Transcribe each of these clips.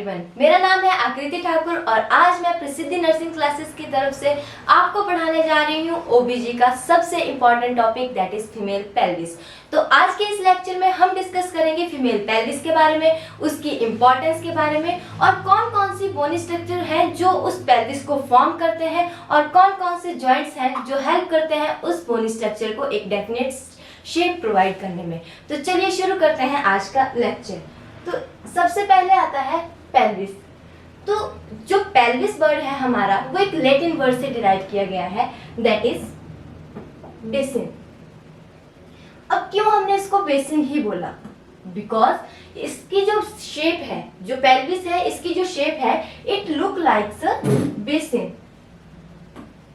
Everyone, मेरा नाम है आकृति ठाकुर और आज मैं प्रसिद्धि नर्सिंग क्लासेस की तरफ से आपको पढ़ाने जा रही हूँ ओबीजी का सबसे important topic that is female pelvis. तो आज के इस लेक्चर में हम डिस्कस करेंगे फीमेल पेल्विस के बारे में, उसकी इम्पोर्टेंस के बारे में और कौन कौन सी बोनी स्ट्रक्चर हैं जो उस पेल्विस को फॉर्म करते हैं और कौन कौन से जॉइंट्स हैं जो हेल्प करते हैं उस बोनी स्ट्रक्चर को एक डेफिनेट शेप प्रोवाइड करने में। तो चलिए शुरू करते हैं आज का लेक्चर। तो सबसे पहले आता है पेल्विस। तो जो पेल्विस वर्ड है हमारा वो एक लैटिन वर्ड से डिराइव किया गया है दैट इज बेसिन। अब क्यों हमने इसको बेसिन ही बोला? बिकॉज इसकी जो शेप है, जो पेल्विस है, इसकी जो शेप है it look likes a basin,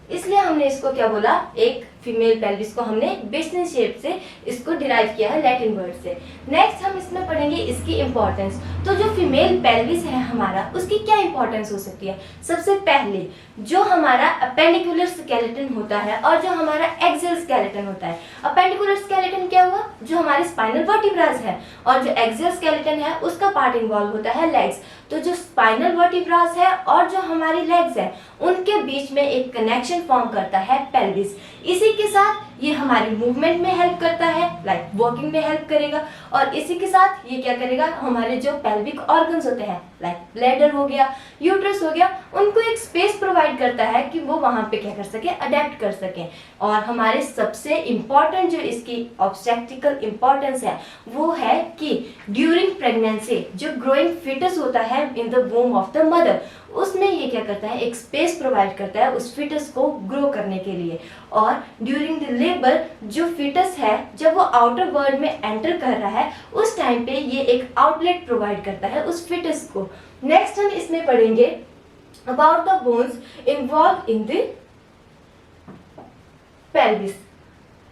इसलिए हमने इसको क्या बोला, एक फीमेल पेल्विस को हमने बेसिन शेप से इसको डिराइव किया है लैटिन वर्ड से। नेक्स्ट हम इसमें पढ़ेंगे इसकी इंपॉर्टेंस। तो जो फीमेल पेल्विस है हमारा, उसकी क्या इंपॉर्टेंस हो सकती है? सबसे पहले जो हमारा अपेंडिकुलर स्केलेटन होता है और जो हमारा एक्सियल स्केलेटन होता है। अपेंडिकुलर स्केलेटन क्या हुआ? जो हमारे स्पाइनल वर्टिब्रास है, और जो एक्सियल स्केलेटन है उसका पार्ट इन्वॉल्व होता है लेग्स। तो जो स्पाइनल वर्टिब्रास है और जो हमारी लेग्स है उनके बीच में एक कनेक्शन फॉर्म करता है पेल्विस। इसी के साथ ये हमारी मूवमेंट में हेल्प करता है, लाइक वॉकिंग में हेल्प करेगा, और इसी के साथ ये क्या करेगा, हमारे जो पेल्विक ऑर्गन्स होते हैं लाइक ब्लैडर हो गया, यूट्रस हो गया, उनको एक स्पेस प्रोवाइड करता है कि वो वहां पे क्या कर सके, अडेप्ट कर सके। और हमारे सबसे इंपॉर्टेंट जो इसकी ऑब्स्टेट्रिकल इंपॉर्टेंस है वो है कि ड्यूरिंग प्रेगनेंसी जो ग्रोइंग फिटस होता है in the वूम of the mother, उसमें ये क्या करता है, एक स्पेस प्रोवाइड करता है उस फिटस को ग्रो करने के लिए। और ड्यूरिंग द लेबर जो फिटस है जब वो आउटर वर्ल्ड में एंटर कर रहा है उस टाइम पे ये एक आउटलेट प्रोवाइड करता है उस फिटस को। नेक्स्ट हम इसमें पढ़ेंगे about the bones involve in the pelvis.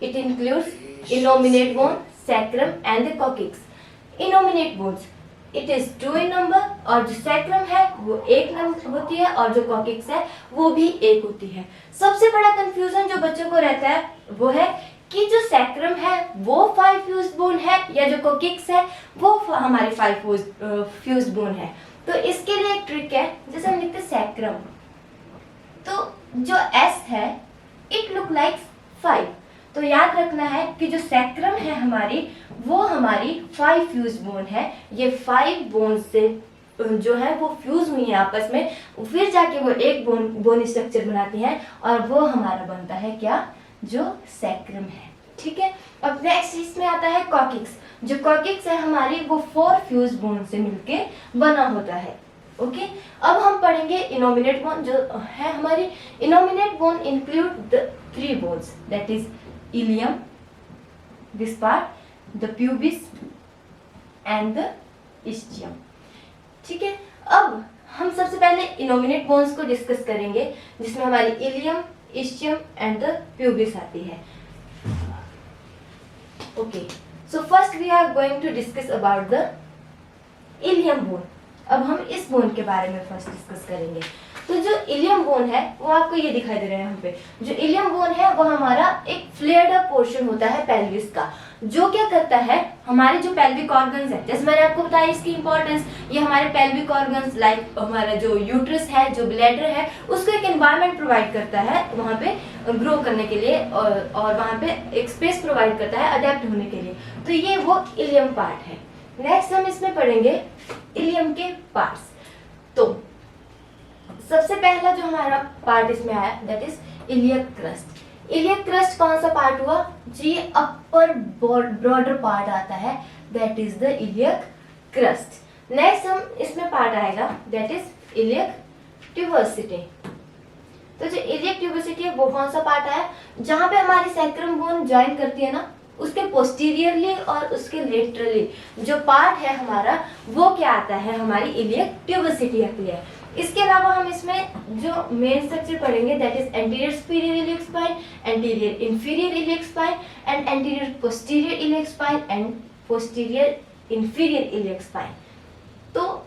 It includes innominate bone, sacrum and the coccyx. Innominate bones it is 2 in number, और जो सैक्रम है वो 1 नंबर होती है और जो कॉकिक्स है वो भी 1 होती है। सबसे बड़ा कंफ्यूजन जो बच्चों को रहता है वो है कि जो सैक्रम है वो 5 फ्यूज्ड बोन है या जो कॉकिक्स है वो हमारे 5 फ्यूज्ड बोन है। तो इसके लिए एक ट्रिक है, जैसे हम लिखते सैक्रम तो जो एस है इट लुक लाइक 5, तो याद रखना है कि जो सैक्रम है हमारी वो हमारी 5 फ्यूज बोन है। ये 5 बोन से जो है वो फ्यूज हुई है आपस में, फिर जाके वो एक बोन स्ट्रक्चर बनाती हैं और वो हमारा बनता है क्या, जो सैक्रम है। ठीक है। अब नेक्स्ट इसमें आता है कॉकिक्स। जो कॉकिक्स है हमारी वो 4 फ्यूज बोन से मिलके बना होता है। ओके। अब हम पढ़ेंगे इनोमिनेट बोन जो है हमारी। Innominate bone include the 3 bones that is ilium, this part, the pubis and the ischium। ठीक है। अब हम सबसे पहले इनोमिनेट बोन्स को डिस्कस करेंगे जिसमें हमारी ilium, ischium and the pubis आती है। Okay, so first we are going to discuss about the ilium bone. अब हम इस बोन के बारे में फर्स्ट डिस्कस करेंगे। तो जो इलियम बोन है वो आपको ये दिखाई दे रहा है यहाँ पे। जो इलियम बोन है वो हमारा एक फ्लेयर्ड अप पोर्शन होता है पेल्विस का, जो क्या करता है, हमारे जो पेल्विक ऑर्गन्स है, जैसे मैंने आपको बताया इसकी इंपॉर्टेंस, ये हमारे पेल्विक ऑर्गन्स लाइक हमारा जो यूट्रस है, जो ब्लैडर है, उसको एक एनवायरनमेंट प्रोवाइड करता है वहाँ पे ग्रो करने के लिए, और वहाँ पे एक स्पेस प्रोवाइड करता है अडेप्ट होने के लिए। तो ये वो इलियम पार्ट है। नेक्स्ट हम इसमें पढ़ेंगे इलियम के पार्ट्स। तो सबसे पहला जो हमारा पार्ट इसमें आया that is iliac crust. Iliac crust कौन सा पार्ट हुआ जी? अपर ब्रॉडर पार्ट आता है that is the iliac crust. Next हम इसमें पार्ट आएगा दैट इज इलियक ट्यूबोसिटी। तो जो इलियक ट्यूबोसिटी है वो कौन सा पार्ट आया? जहां पे हमारी सैक्रम बोन ज्वाइन करती है ना, उसके पोस्टीरियरली और उसके लेटरली जो पार्ट है हमारा वो क्या आता है, हमारी इलियक ट्यूबोसिटी आती है। इसके अलावा हम इसमें जो मेन स्ट्रक्चर पढ़ेंगे that is anterior superior iliac spine, anterior inferior iliac spine and anterior posterior iliac spine and posterior inferior iliac spine. तो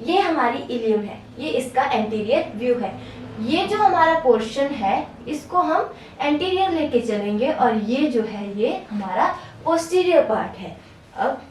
ये हमारी इलियम है, ये इसका एंटीरियर व्यू है। ये जो हमारा पोर्शन है इसको हम एंटीरियर लेके चलेंगे और ये जो है ये हमारा पोस्टीरियर पार्ट है। अब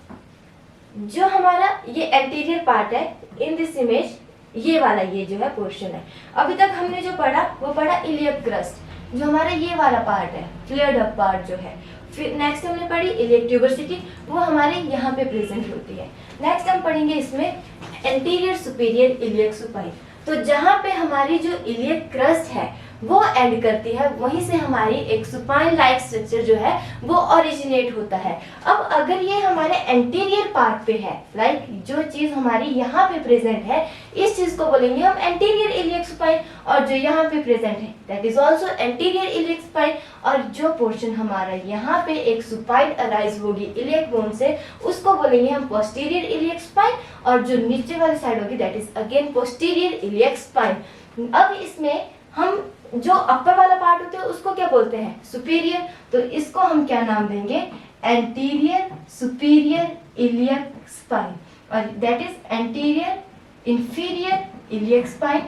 जो हमारा ये एंटीरियर पार्ट है इन दिस इमेज ये वाला ये जो है पोर्शन है। अभी तक हमने जो पढ़ा वो पढ़ा इलियक क्रस्ट, जो हमारा ये वाला पार्ट है, फ्लेयर्ड अप पार्ट जो है। फिर नेक्स्ट हमने पढ़ी इलियक ट्यूबरसिटी, वो हमारे यहाँ पे प्रेजेंट होती है। नेक्स्ट हम पढ़ेंगे इसमें एंटीरियर सुपीरियर इलियक सुपाइन। तो जहाँ पे हमारी जो इलियक क्रस्ट है वो एंड करती है, वहीं से हमारी एक सुपाइन लाइक स्ट्रक्चर जो है वो ओरिजिनेट होता है। अब अगर ये हमारे एंटीरियर पार्ट पे है, लाइक जो चीज हमारी यहाँ पे प्रेजेंट है, इस चीज को बोलेंगे हम एंटीरियर इलियक सुपाइन, और जो यहाँ पे प्रेजेंट है that is also anterior iliac supine. और जो पोर्शन हमारा यहाँ पे एक सुपाइन अराइज होगी इलियक बोन से, उसको बोलेंगे हम पोस्टीरियर इलियक सुपाइन, और जो नीचे वाली साइड होगी that is again posterior iliac supine. अब इसमें हम जो अपर वाला पार्ट होता है उसको क्या बोलते हैं, सुपीरियर, तो इसको हम क्या नाम देंगे, एंटीरियर सुपीरियर इलियक स्पाइन, और that is anterior inferior iliac spine.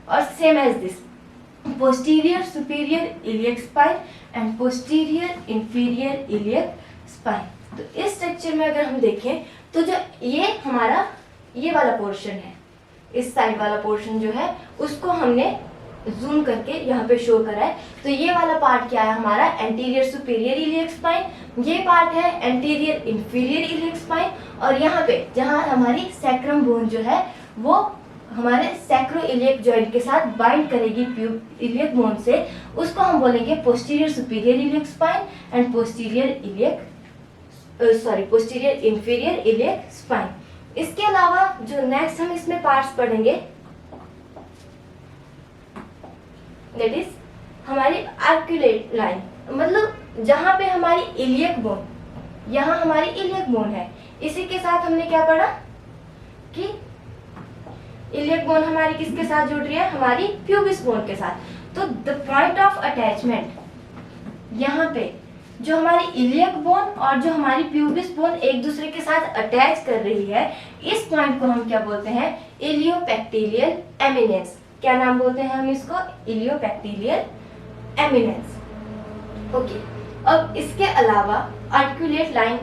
और same as this posterior superior iliac spine and posterior inferior iliac spine. तो इस स्ट्रक्चर में अगर हम देखें तो जो ये हमारा ये वाला पोर्शन है, इस साइड वाला पोर्शन जो है उसको हमने जूम करके यहाँ पे शो करा है। तो ये वाला पार्ट क्या है हमारा, एंटीरियर सुपीरियर इलियक स्पाइन, ये पार्ट है एंटीरियर इंफीरियर इलियक स्पाइन, और यहाँ पे जहाँ हमारी सैक्रम बोन जो है वो हमारे सैक्रो इलियक जॉइंट के साथ बाइंड करेगी इलियक बोन से, उसको हम बोलेंगे posterior superior iliac spine and posterior inferior iliac spine. इसके अलावा जो नेक्स्ट हम इसमें पार्ट्स पढ़ेंगे दैट इज हमारी आर्कुलेट लाइन, मतलब जहां पे हमारी इलियक बोन, यहाँ हमारी इलियक बोन है, इसी के साथ हमने क्या पढ़ा कि इलियक बोन हमारी किसके साथ जुड़ रही है, हमारी प्यूबिस बोन के साथ। तो द पॉइंट ऑफ अटैचमेंट यहाँ पे जो हमारी इलियक बोन और जो हमारी प्यूबिस बोन एक दूसरे के साथ अटैच कर रही है, इस पॉइंट को हम क्या बोलते हैं, इलियोपेक्टिलियल एमिनेंस। क्या नाम बोलते हैं हम इसको, इलियोपेक्टिलियल एमिनेंस। ओके, अब इसके अलावा आर्टिकुलेट लाइन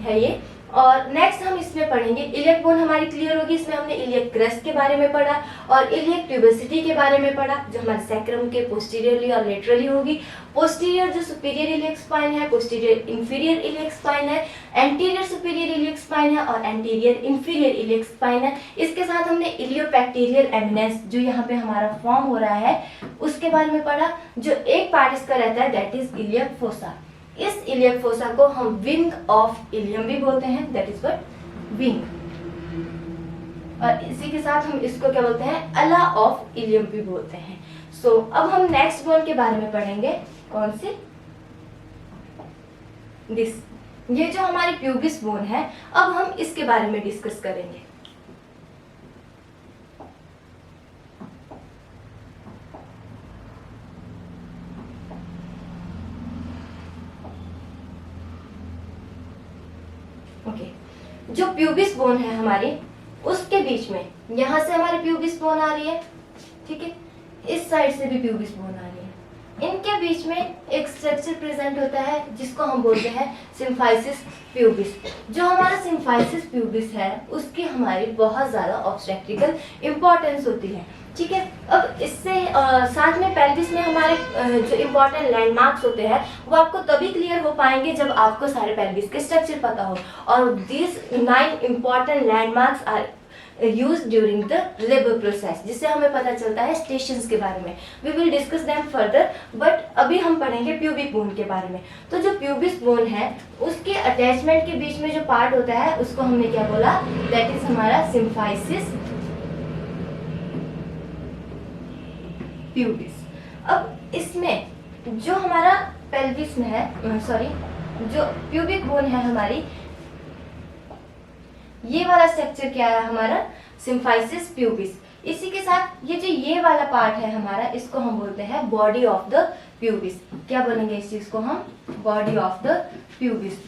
है ये। और नेक्स्ट हम इसमें पढ़ेंगे इलियक बोन हमारी क्लियर होगी, इसमें हमने इलियक क्रस्ट के बारे में पढ़ा और इलियक ट्यूबोसिटी के बारे में पढ़ा, जो हमारे सैक्रम के पोस्टीरियरली और लेटरली होगी। पोस्टीरियर जो सुपीरियर इलियक स्पाइन है, पोस्टीरियर इंफीरियर इलियक स्पाइन है, एंटीरियर सुपीरियर इलियक स्पाइन है और एंटीरियर इंफीरियर इलियक स्पाइन है। इसके साथ हमने इलियोपेक्टिलियल एमिनेंस जो यहाँ पे हमारा फॉर्म हो रहा है उसके बारे में पढ़ा। जो एक पार्ट इसका रहता है दैट इज इलियक फोसा। इस इलियक फोसा को हम विंग ऑफ इलियम भी बोलते हैं, दैट इज व्हाट विंग। और इसी के साथ हम इसको क्या बोलते हैं, अला ऑफ इलियम भी बोलते हैं। सो अब हम नेक्स्ट बोन के बारे में पढ़ेंगे, कौन सी, दिस, ये जो हमारी प्यूबिस बोन है, अब हम इसके बारे में डिस्कस करेंगे। जो प्यूबिस बोन है हमारी, उसके बीच में यहाँ से हमारी प्यूबिस बोन आ रही है, ठीक है, इस साइड से भी प्यूबिस बोन आ रही है। इनके बीच में एक स्ट्रक्चर प्रेजेंट होता है जिसको हम बोलते हैं सिम्फाइसिस प्यूबिस। जो हमारा सिम्फाइसिस प्यूबिस है उसकी हमारी बहुत ज़्यादा ऑब्स्टेट्रिकल इम्पोर्टेंस होती है, ठीक है। अब इससे साथ में पेल्विस में हमारे जो इम्पोर्टेंट लैंडमार्क्स होते हैं वो आपको तभी क्लियर हो पाएंगे जब आपको सारे पेल्विस के स्ट्रक्चर पता हो। और this 9 important landmarks are use during the labour process, जिससे हमें पता चलता है स्टेशंस के बारे में। We will discuss them further, but अभी हम पढ़ेंगे प्यूबिक बोन के बारे में। तो जो प्यूबिस बोन है उसके अटैचमेंट के बीच में जो पार्ट होता है उसको हमने क्या बोला, दैट इज हमारा सिम्फाइसिस प्यूबिस। अब इसमें जो हमारा पेल्विस में है, सॉरी, जो प्यूबिक बोन है हमारी, ये वाला स्ट्रक्चर क्या है हमारा, सिम्फाइसिस प्यूबिस। इसी के साथ ये जो ये वाला पार्ट है हमारा, इसको हम बोलते हैं बॉडी ऑफ द प्यूबिस। क्या बोलेंगे इस चीज को हम, body of the pubis.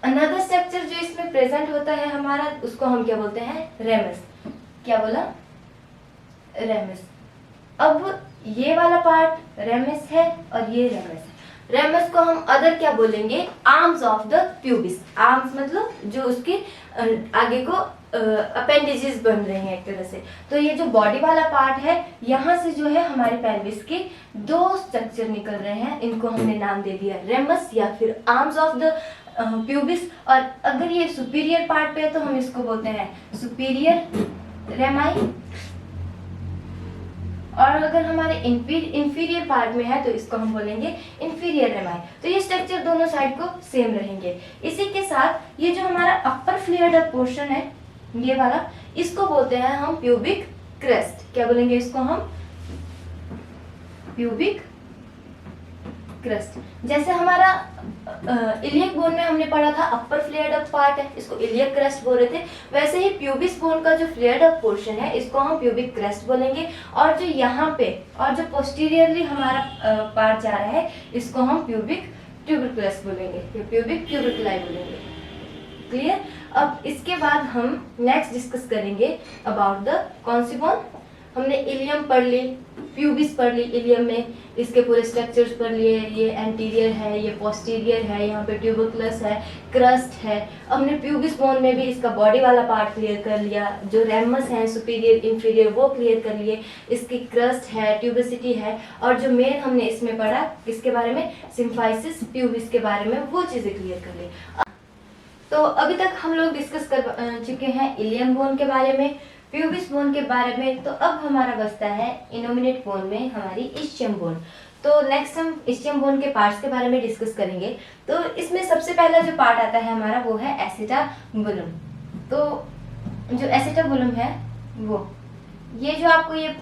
Another structure जो इसमें प्रेजेंट होता है हमारा, उसको हम क्या बोलते हैं, रेमस। क्या बोला, रेमस। अब ये वाला पार्ट रेमस है और ये रेमस है। रेमस को हम अदर क्या बोलेंगे, arms of the pubis. Arms मतलब जो उसके आगे को अपेंडिजेस बन रहे हैं एक तरह से। तो ये जो बॉडी वाला पार्ट है, यहाँ से जो है हमारे पेल्विस के दो स्ट्रक्चर निकल रहे हैं, इनको हमने नाम दे दिया रेमस या फिर आर्म्स ऑफ द प्यूबिस। और अगर ये सुपीरियर पार्ट पे है तो हम इसको बोलते हैं सुपीरियर रेमाई, और अगर हमारे इंफीरियर पार्ट में है तो इसको हम बोलेंगे इंफीरियर रेमाई। तो ये स्ट्रक्चर दोनों साइड को सेम रहेंगे। इसी के साथ ये जो हमारा अपर फ्लेयर पोर्शन है, ये वाला, इसको बोलते हैं हम प्यूबिक क्रेस्ट। क्या बोलेंगे इसको हम? Pubic crest. जैसे हमारा इलियक बोन में हमने पढ़ा था अपर फ्लेयर्ड अप पार्ट है, इसको इलियक क्रेस्ट बोल रहे थे, वैसे ही प्यूबिस बोन का जो फ्लेयर्ड अप पोर्शन है इसको हम प्यूबिक क्रेस्ट बोलेंगे। और जो यहाँ पे और जो पोस्टीरियरली हमारा पार्ट जा रहा है इसको हम प्यूबिक ट्यूबिकुलस बोलेंगे, प्यूबिक ट्यूबिकुलाई बोलेंगे। क्लियर? अब इसके बाद हम नेक्स्ट डिस्कस करेंगे अबाउट द कौन सी बोन। हमने इलियम पढ़ ली, प्यूबिस पढ़ ली, इलियम में इसके पूरे स्ट्रक्चर्स पढ़ लिए, ये एंटीरियर है, ये पोस्टीरियर है, यहाँ पे ट्यूबिकुलस है, क्रस्ट है। हमने प्यूबिस बोन में भी इसका बॉडी वाला पार्ट क्लियर कर लिया, जो रेमस है सुपीरियर इंफीरियर वो क्लियर कर लिए, इसकी क्रस्ट है, ट्यूबिसिटी है, और जो मेन हमने इसमें पढ़ा किसके बारे में, सिम्फाइसिस प्यूबिस के बारे में, वो चीज़ें क्लियर कर ली। तो अभी तक हम लोग डिस्कस कर चुके हैं इलियम बोन के बारे में, प्यूबिस बोन के बारे में। तो अब हमारा बचता है इनोमिनेट बोन में हमारी इस्चियम बोन। तो नेक्स्ट हम इस्चियम बोन के पार्ट्स के बारे में डिस्कस करेंगे। तो इसमें सबसे पहला जो पार्ट आता है हमारा वो है एसिटाबुलम। तो जो एसिटाबुलम है वो ये जो आपको ये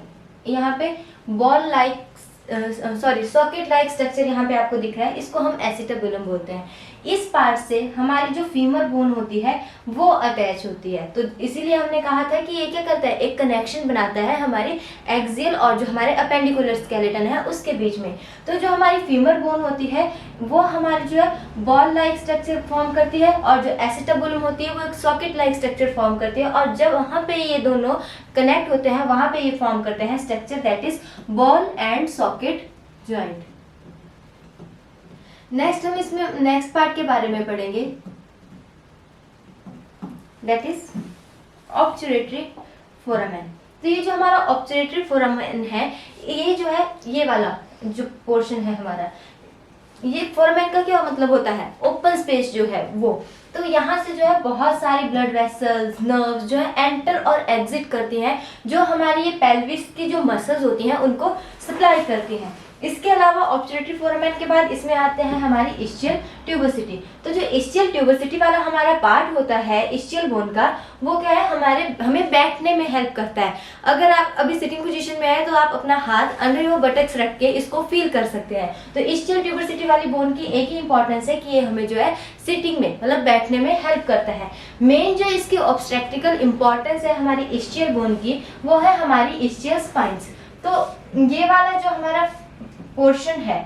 यहाँ पे ball like socket like structure यहाँ पे आपको दिख रहा है, इसको हम एसिटाबुलम बोलते हैं। इस पार्ट से हमारी जो फीमर बोन होती है वो अटैच होती है। तो इसीलिए हमने कहा था कि ये क्या करता है, एक कनेक्शन बनाता है हमारे एक्सियल और जो हमारे अपेंडिकुलर स्केलेटन है उसके बीच में। तो जो हमारी फीमर बोन होती है वो हमारी जो है बॉल लाइक स्ट्रक्चर फॉर्म करती है, और जो एसिटाबुलम होती है वो एक सॉकेट लाइक स्ट्रक्चर फॉर्म करती है। और जब वहाँ पे ये दोनों कनेक्ट होते हैं वहाँ पे ये फॉर्म करते हैं structure that is ball and socket joint. Next हम इसमें नेक्स्ट पार्ट के बारे में पढ़ेंगे दैट इज ऑब्चुरेटरी फोरामेन। तो ये जो हमारा ऑब्चुरेटरी फोरामेन है, ये जो है ये वाला जो पोर्शन है हमारा, ये फोरामेन का क्या मतलब होता है, ओपन स्पेस जो है वो। तो यहाँ से जो है बहुत सारी ब्लड वेसल्स, नर्व्स जो है एंटर और एग्जिट करती हैं, जो हमारी ये पेल्विस की जो मसल्स होती हैं उनको सप्लाई करती हैं। इसके अलावा ऑब्चुरेटरी फोरामेन के बाद इसमें आते हैं हमारी इस्चियल ट्यूबोसिटी। तो जो इस्चियल ट्यूबोसिटी वाला हमारा पार्ट होता है इस्चियल बोन का, वो क्या है, हमें बैठने में हेल्प करता है। अगर आप अभी सिटिंग पोजीशन में आए तो आप अपना हाथ अंडर योर बटक्स रख के इसको फील कर सकते हैं। तो इस्चियल ट्यूबोसिटी वाली बोन की एक ही इंपॉर्टेंस है कि ये हमें जो है सिटिंग में मतलब बैठने में हेल्प करता है। मेन जो इसकी ऑब्स्ट्रेक्टिकल इंपॉर्टेंस है हमारी इस्चियल बोन की, वो है हमारी इस्चियल स्पाइंस। तो ये वाला जो हमारा पोर्शन है,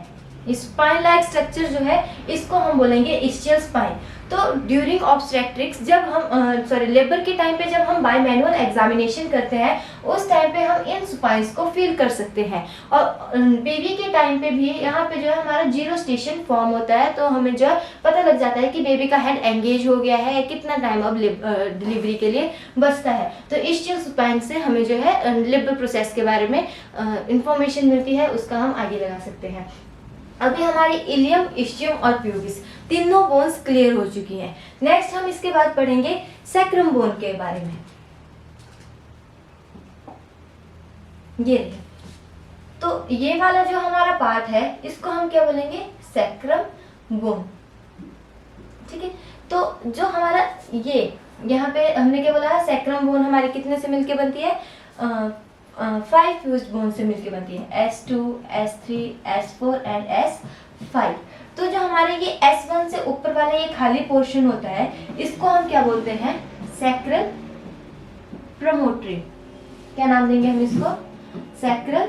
स्पाइन लाइक स्ट्रक्चर जो है, इसको हम बोलेंगे इस्चियल स्पाइन। तो ड्यूरिंग ऑब्स्ट्रेक्टिक्स जब हम लेबर के टाइम पे जब हम बाय मैनुअल एग्जामिनेशन करते हैं उस टाइम पे हम इन स्पाइंस को फील कर सकते हैं। और बेबी के टाइम पे भी यहाँ पे जो है हमारा जीरो स्टेशन फॉर्म होता है, तो हमें जो है पता लग जाता है कि बेबी का हेड एंगेज हो गया है, कितना टाइम अब डिलीवरी के लिए बचता है। तो इस्चियल स्पाइन से हमें जो है लेबर प्रोसेस के बारे में इंफॉर्मेशन मिलती है, उसका हम आगे लगा सकते हैं। अभी हमारी इलियम, इस्चियम और प्यूबिस तीनों बोन्स क्लियर हो चुकी हैं। नेक्स्ट हम इसके बाद पढ़ेंगे सैक्रम बोन के बारे में। ये तो ये वाला जो हमारा पार्ट है इसको हम क्या बोलेंगे, सैक्रम बोन। ठीक है, तो जो हमारा ये यहाँ पे हमने क्या बोला है, सैक्रम बोन हमारी कितने से मिलके बनती है, 5 फ्यूज्ड बोन से मिलके बनती है, S2, S3, S4 and S5। तो जो हमारे ये S1 से ऊपर वाला ये खाली पोर्शन होता है इसको हम क्या बोलते हैं, सैक्रल प्रमोटरी। क्या नाम देंगे हम इसको, सैक्रल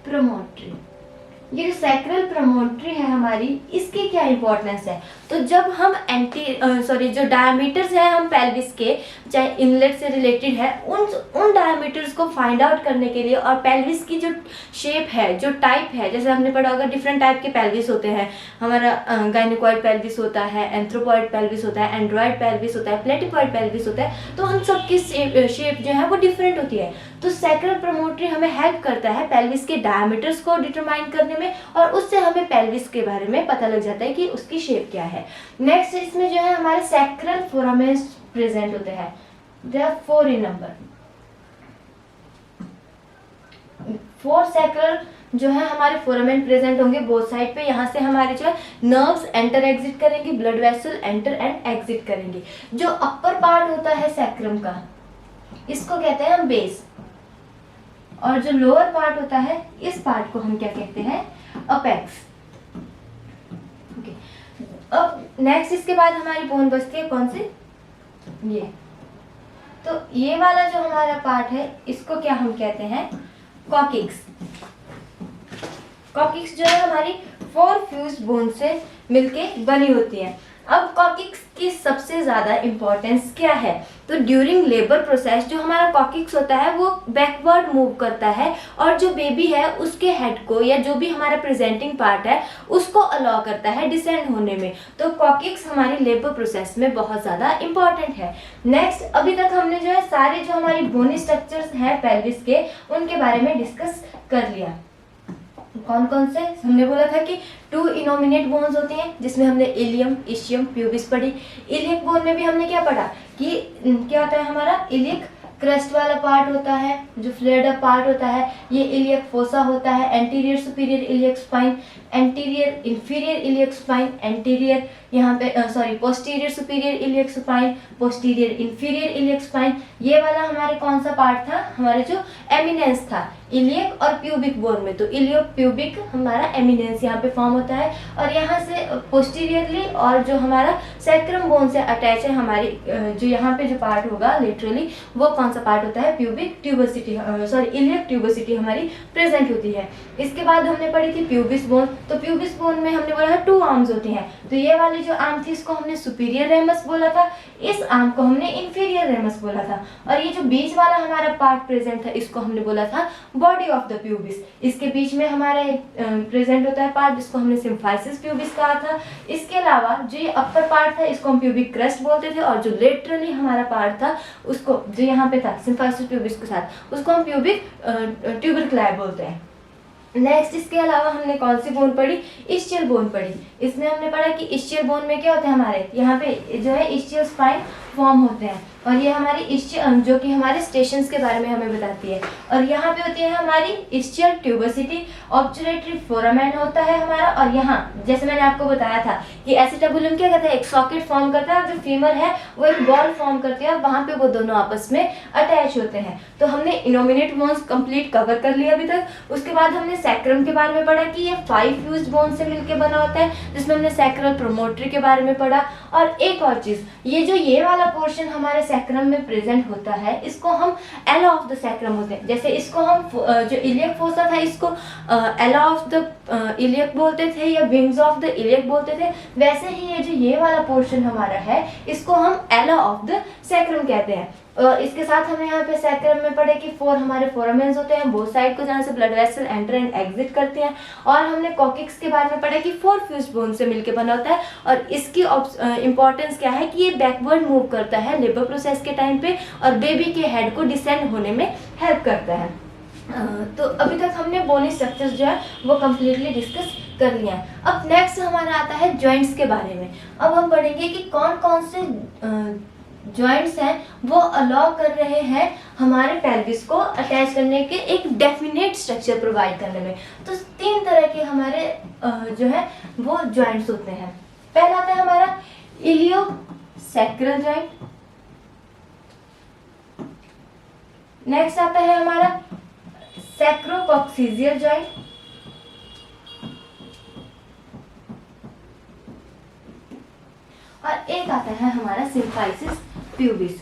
प्रमोटरी। ये जो सैक्रल प्रमोटरी है हमारी, इसकी क्या इंपॉर्टेंस है? तो जब हम जो डायमीटर्स है हम पेल्विस के, चाहे इनलेट से रिलेटेड है, उन डायमीटर्स को फाइंड आउट करने के लिए, और पेल्विस की जो शेप है, जो टाइप है, जैसे हमने पढ़ा होगा डिफरेंट टाइप के पेल्विस होते हैं, हमारा गायनेकॉइड पेल्विस होता है, एंथ्रोपॉइड पेल्विस होता है, एंड्रॉइड पेल्विस होता है, प्लेटिपॉइड पेल्विस होता है, तो उन सब की शेप जो है वो डिफरेंट होती है। तो सैक्रल प्रमोटरी हमें हेल्प करता है पेल्विस के डायमीटर्स को डिटरमाइन करने में, और उससे हमें पेल्विस के बारे में पता लग जाता है कि उसकी शेप क्या है। नेक्स्ट इसमें जो है हमारे सैक्रल फोरामेन्स प्रेजेंट होते हैं, they are 4 in number. 4 sacral जो है हमारे फोरामेन प्रेजेंट होंगे बोथ साइड पे। यहाँ से हमारे जो है नर्व्स एंटर एग्जिट करेंगे, blood vessel enter and exit करेंगे। जो अपर पार्ट होता है सैक्रम का, इसको कहते हैं हम बेस, और जो लोअर पार्ट होता है, इस पार्ट को हम क्या कहते हैं? अपेक्स। ओके, अब नेक्स्ट इसके बाद हमारी बोन बचती है कौन सी? ये। तो ये वाला जो हमारा पार्ट है, इसको क्या हम कहते हैं? कॉकिक्स। कॉकिक्स जो है हमारी 4 फ्यूज्ड बोन से मिलके बनी होती है। अब कॉकिक्स की सबसे ज़्यादा इम्पोर्टेंस क्या है? तो ड्यूरिंग लेबर प्रोसेस जो हमारा कॉकिक्स होता है वो बैकवर्ड मूव करता है, और जो बेबी है उसके हेड को, या जो भी हमारा प्रेजेंटिंग पार्ट है, उसको अलाउ करता है डिसेंड होने में। तो कॉकिक्स हमारी लेबर प्रोसेस में बहुत ज़्यादा इम्पॉर्टेंट है। नेक्स्ट, अभी तक हमने जो है सारे जो हमारी बोनी स्ट्रक्चर्स हैं पेल्विस के, उनके बारे में डिस्कस कर लिया। कौन कौन से? हमने बोला था कि 2 इनोमिनेट बोन्स होती हैं, जिसमें हमने इलियम, इशियम, प्यूबिस पढ़ी। इलियक बोन में भी हमने क्या पढ़ा कि क्या होता है हमारा? इलियक क्रस्ट वाला पार्ट होता है, जो फ्लेयर्ड अप पार्ट होता है, ये इलियक फोसा होता है, anterior superior iliac spine, anterior inferior iliac spine, anterior यहाँ पे posterior superior iliac spine, posterior inferior iliac spine. ये वाला हमारे कौन सा पार्ट था? हमारे जो एमिनेंस था इलियक और प्यूबिक बोन में। तो इलियो प्यूबिक हमारा एमिनेंस यहाँ पे फॉर्म होता है, और यहाँ से पोस्टीरियरली, और जो हमारा सैक्रम बोन से अटैच है हमारी जो यहाँ पे जो पार्ट होगा लेटरली, वो कौन सा पार्ट होता है? प्यूबिक ट्यूबोसिटी, इलियक ट्यूबोसिटी हमारी प्रेजेंट होती है। इसके बाद हमने पढ़ी थी प्यूबिस बोन। तो प्यूबिस बोन में हमने बोला है 2 आर्म्स होती हैं। तो ये वाली जो आर्म थी, इसको हमने सुपीरियर रेमस बोला था, इस आर्म को हमने इंफीरियर रेमस बोला था, और ये जो बीच वाला हमारा पार्ट प्रेजेंट था, इसको हमने बोला था बॉडी ऑफ द प्यूबिस। इसके बीच में हमारे प्रेजेंट होता है पार्ट, जिसको हमने सिम्फाइसिस प्यूबिस कहा था। इसके अलावा जो ये अपर पार्ट था, इसको हम प्यूबिक क्रस्ट बोलते थे, और जो लेटरली हमारा पार्ट था, उसको जो यहाँ पे था सिम्फाइसिस प्यूबिस के साथ, उसको हम प्यूबिक ट्यूबरक्लाई बोलते हैं। नेक्स्ट इसके अलावा हमने कौन सी बोन पढ़ी? इस्चियल बोन पढ़ी। इसमें हमने पढ़ा कि इस्चियल बोन में क्या होता है, हमारे यहाँ पे जो है इस्चियल स्पाइन फॉर्म होते हैं, और ये हमारी इस्चियल जो कि हमारे स्टेशंस के बारे में हमें बताती है। और यहाँ पे होती है हमारी इस्चियल ट्यूबोसिटी, ऑब्चुलेटरी फोरामेन होता है हमारा, और यहाँ जैसे मैंने आपको बताया था कि एसिटाबुलम क्या करता है? एक सॉकेट फॉर्म करता है, और जो फीमर है वो एक बॉल फॉर्म करती है, और वहाँ पे वो दोनों आपस में अटैच होते हैं। तो हमने इनोमिनेट बोन्स कंप्लीट कवर कर लिया अभी तक। उसके बाद हमने सैक्रम के बारे में पढ़ा कि ये 5 फ्यूज्ड बोन से मिलकर बना होता है, जिसमें हमने सैक्रल प्रमोटरी के बारे में पढ़ा। और एक और चीज, ये वाला पोर्शन हमारे सैक्रम में प्रेजेंट होता है, इसको हम एला ऑफ द सैक्रम होते हैं। जैसे इसको हम जो इलियक फोसा था, इसको एला ऑफ द इलियक बोलते थे, या विंग्स ऑफ द इलियक बोलते थे, वैसे ही ये वाला पोर्शन हमारा है, इसको हम एला ऑफ द सैक्रम कहते हैं। इसके साथ हमें यहाँ पे सैक्रम में पढ़े कि 4 हमारे फोरामेन्स होते हैं बोथ साइड को, जहाँ से blood vessel enter and exit करते हैं। और हमने कॉकिक्स के बारे में पढ़ा कि 4 फ्यूज्ड बोन से मिलकर बना होता है, और इसकी इंपॉर्टेंस क्या है कि ये बैकवर्ड मूव करता है लेबर प्रोसेस के टाइम पे, और बेबी के हेड को डिसेंड होने में हेल्प करता है। तो अभी तक हमने बोनी स्ट्रक्चर्स जो है वो कम्प्लीटली डिस्कस कर लिया है। अब नेक्स्ट हमारा आता है जॉइंट्स के बारे में। अब हम पढ़ेंगे कि कौन कौन से जॉइंट्स हैं वो अलाउ कर रहे हैं हमारे पेल्विस को अटैच करने के, एक डेफिनेट स्ट्रक्चर प्रोवाइड करने में। तो 3 तरह के हमारे जो है वो जॉइंट्स होते हैं। पहला आता है हमारा इलियोसैक्रल जॉइंट, नेक्स्ट आता है हमारा सैक्रोकॉक्सिजियल जॉइंट, और एक आता है हमारा सिम्फाइसिस प्यूबिस।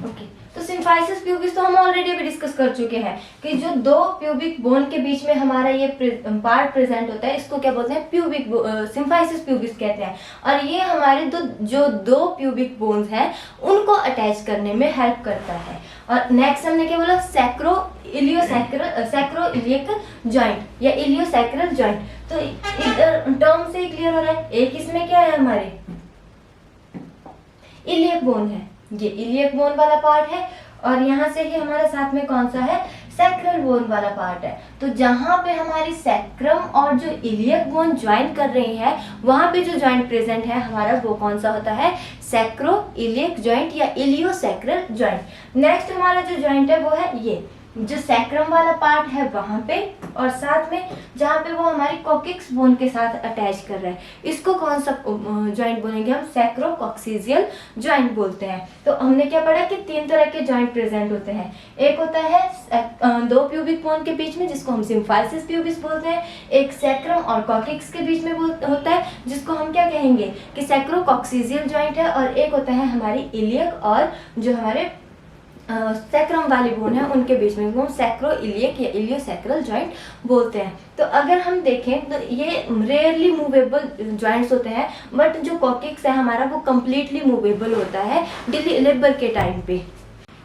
ओके, तो सिम्फाइसिस सिम्फाइसिस प्यूबिस तो हम ऑलरेडी अभी डिस्कस कर चुके हैं कि जो दो प्यूबिक बोन के बीच में हमारा ये पार्ट प्रेजेंट होता है, इसको क्या बोलते हैं, प्यूबिक सिम्फाइसिस प्यूबिस कहते हैं। और ये हमारे जो दो प्यूबिक बोन्स हैं उनको अटैच करने में हेल्प करता है। और नेक्स्ट हमने क्या बोला, सैक्रो इलियक जॉइंट या इलियोसैक्रल जॉइंट। तो इधर टर्म से क्लियर हो रहा है, एक इसमें क्या है, हमारे इलियक बोन है, ये इलियक बोन वाला पार्ट है, और यहाँ से ही हमारे साथ में कौन सा है, सैक्रल बोन वाला पार्ट है। तो जहां पे हमारी सैक्रम और जो इलियक बोन ज्वाइन कर रही है, वहां पे जो जॉइंट प्रेजेंट है हमारा, वो कौन सा होता है, सैक्रो इलियक जॉइंट या इलियोसैक्रल जॉइंट। नेक्स्ट हमारा जो जॉइंट है वो है ये जो सैक्रम वाला पार्ट है वहां पे, और साथ में जहाँ पे वो हमारी कॉक्सिक्स बोन के साथ अटैच कर रहा है, इसको कौन सा जॉइंट बोलेंगे हम, सैक्रोकॉक्सिजियल जॉइंट बोलते हैं। तो हमने क्या पढ़ा कि तीन तरह के जॉइंट प्रेजेंट होते हैं। एक होता है दो प्यूबिक बोन के बीच में, जिसको हम सिम्फाइसिस प्यूबिस बोलते हैं। एक सैक्रम और कॉक्सिक्स के बीच में होता है, जिसको हम क्या कहेंगे कि सैक्रोकॉक्सिजियल जॉइंट है। और एक होता है हमारी इलियक और जो हमारे सैक्रम वाली बोन है उनके बीच में, वो सैक्रो इलियक या इलियोसैक्रल जॉइंट बोलते हैं। तो अगर हम देखें तो ये रेयरली मूवेबल जॉइंट्स होते हैं, बट जो कॉक्सिक्स है हमारा वो कम्प्लीटली मूवेबल होता है डेली लेबर के टाइम पे।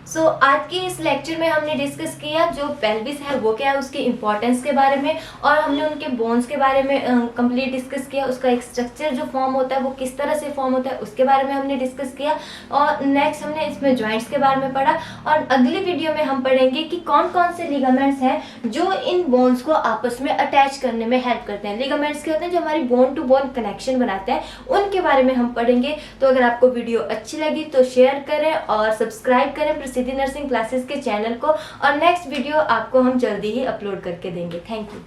सो आज के इस लेक्चर में हमने डिस्कस किया जो पेल्विस है वो क्या है, उसकी इंपॉर्टेंस के बारे में, और हमने उनके बोन्स के बारे में कंप्लीट डिस्कस किया। उसका एक स्ट्रक्चर जो फॉर्म होता है वो किस तरह से फॉर्म होता है उसके बारे में हमने डिस्कस किया। और नेक्स्ट हमने इसमें जॉइंट्स के बारे में पढ़ा, और अगली वीडियो में हम पढ़ेंगे कि कौन कौन से लिगामेंट्स हैं जो इन बोन्स को आपस में अटैच करने में हेल्प करते हैं। लिगामेंट्स क्या होते हैं, जो हमारी बोन टू बोन कनेक्शन बनाते हैं, उनके बारे में हम पढ़ेंगे। तो अगर आपको वीडियो अच्छी लगी तो शेयर करें और सब्सक्राइब करें प्रसिद्धि नर्सिंग क्लासेस के चैनल को, और नेक्स्ट वीडियो आपको हम जल्दी ही अपलोड करके देंगे। Thank you.